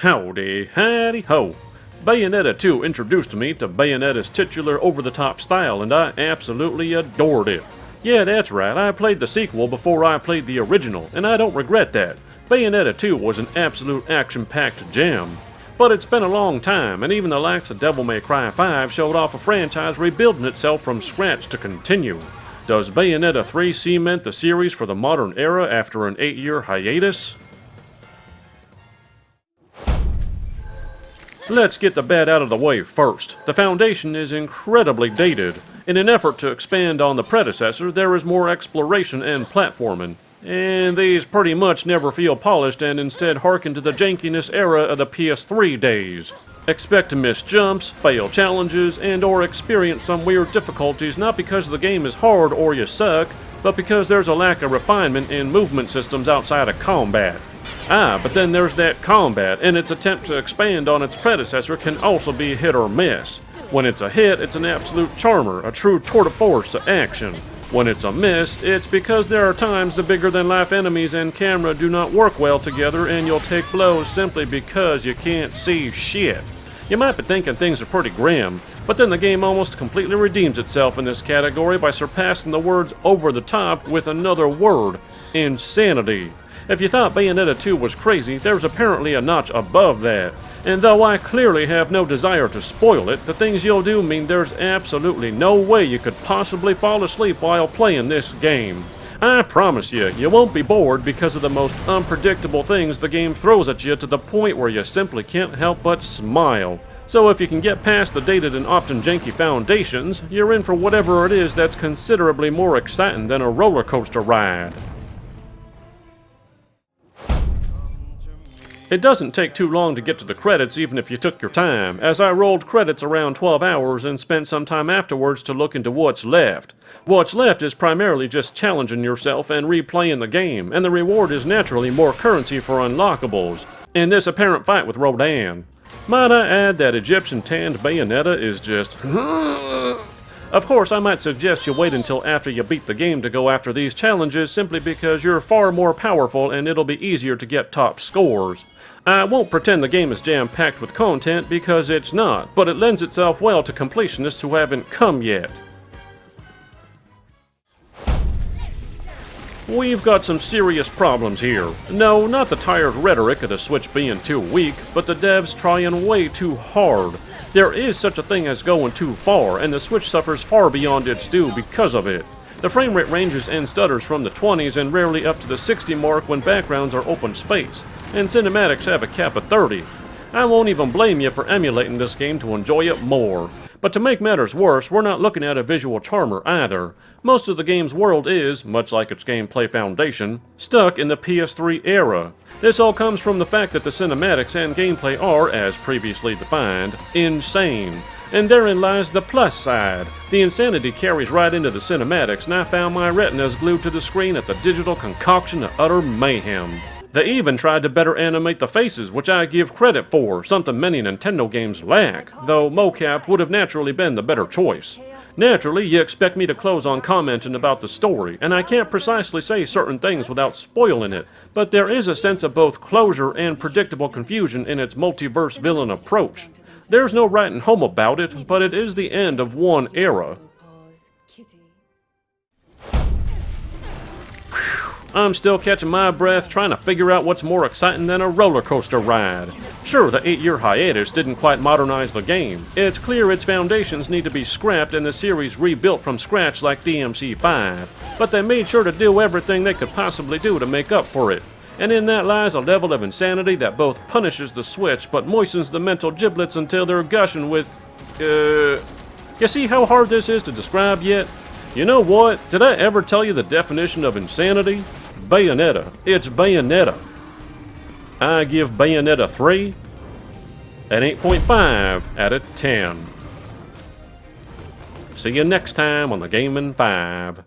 Howdy, howdy ho! Bayonetta 2 introduced me to Bayonetta's titular over-the-top style, and I absolutely adored it. Yeah, that's right, I played the sequel before I played the original, and I don't regret that. Bayonetta 2 was an absolute action-packed gem. But it's been a long time, and even the likes of Devil May Cry 5 showed off a franchise rebuilding itself from scratch to continue. Does Bayonetta 3 cement the series for the modern era after an 8-year hiatus? Let's get the bad out of the way first. The Foundation is incredibly dated. In an effort to expand on the predecessor, there is more exploration and platforming. And these pretty much never feel polished and instead harken to the jankiness era of the PS3 days. Expect to miss jumps, fail challenges, and or experience some weird difficulties not because the game is hard or you suck, but because there's a lack of refinement in movement systems outside of combat. But then there's that combat, and its attempt to expand on its predecessor can also be hit or miss. When it's a hit, it's an absolute charmer, a true tour de force to action. When it's a miss, it's because there are times the bigger-than-life enemies and camera do not work well together and you'll take blows simply because you can't see shit. You might be thinking things are pretty grim, but then the game almost completely redeems itself in this category by surpassing the words over the top with another word: insanity. If you thought Bayonetta 2 was crazy, there's apparently a notch above that. And though I clearly have no desire to spoil it, the things you'll do mean there's absolutely no way you could possibly fall asleep while playing this game. I promise you, you won't be bored because of the most unpredictable things the game throws at you to the point where you simply can't help but smile. So if you can get past the dated and often janky foundations, you're in for whatever it is that's considerably more exciting than a roller coaster ride. It doesn't take too long to get to the credits even if you took your time, as I rolled credits around 12 hours and spent some time afterwards to look into what's left. What's left is primarily just challenging yourself and replaying the game, and the reward is naturally more currency for unlockables. In this apparent fight with Rodan. Might I add that Egyptian tanned Bayonetta is just... Of course, I might suggest you wait until after you beat the game to go after these challenges simply because you're far more powerful and it'll be easier to get top scores. I won't pretend the game is jam-packed with content because it's not, but it lends itself well to completionists who haven't come yet. We've got some serious problems here. No, not the tired rhetoric of the Switch being too weak, but the devs trying way too hard. There is such a thing as going too far, and the Switch suffers far beyond its due because of it. The frame rate ranges and stutters from the 20s and rarely up to the 60 mark when backgrounds are open space, and cinematics have a cap of 30. I won't even blame you for emulating this game to enjoy it more. But to make matters worse, we're not looking at a visual charmer either. Most of the game's world is, much like its gameplay foundation, stuck in the PS3 era. This all comes from the fact that the cinematics and gameplay are, as previously defined, insane. And therein lies the plus side. The insanity carries right into the cinematics, and I found my retinas glued to the screen at the digital concoction of utter mayhem. They even tried to better animate the faces, which I give credit for, something many Nintendo games lack, though mocap would have naturally been the better choice. Naturally, you expect me to close on commenting about the story, and I can't precisely say certain things without spoiling it, but there is a sense of both closure and predictable confusion in its multiverse villain approach. There's no writing home about it, but it is the end of one era. I'm still catching my breath trying to figure out what's more exciting than a roller coaster ride. Sure, the 8-year hiatus didn't quite modernize the game. It's clear its foundations need to be scrapped and the series rebuilt from scratch like DMC5, but they made sure to do everything they could possibly do to make up for it. And in that lies a level of insanity that both punishes the Switch but moistens the mental giblets until they're gushing with... You see how hard this is to describe yet? You know what? Did I ever tell you the definition of insanity? Bayonetta. It's Bayonetta. I give Bayonetta 3 an 8.5 out of 10. See you next time on the Gaming 5.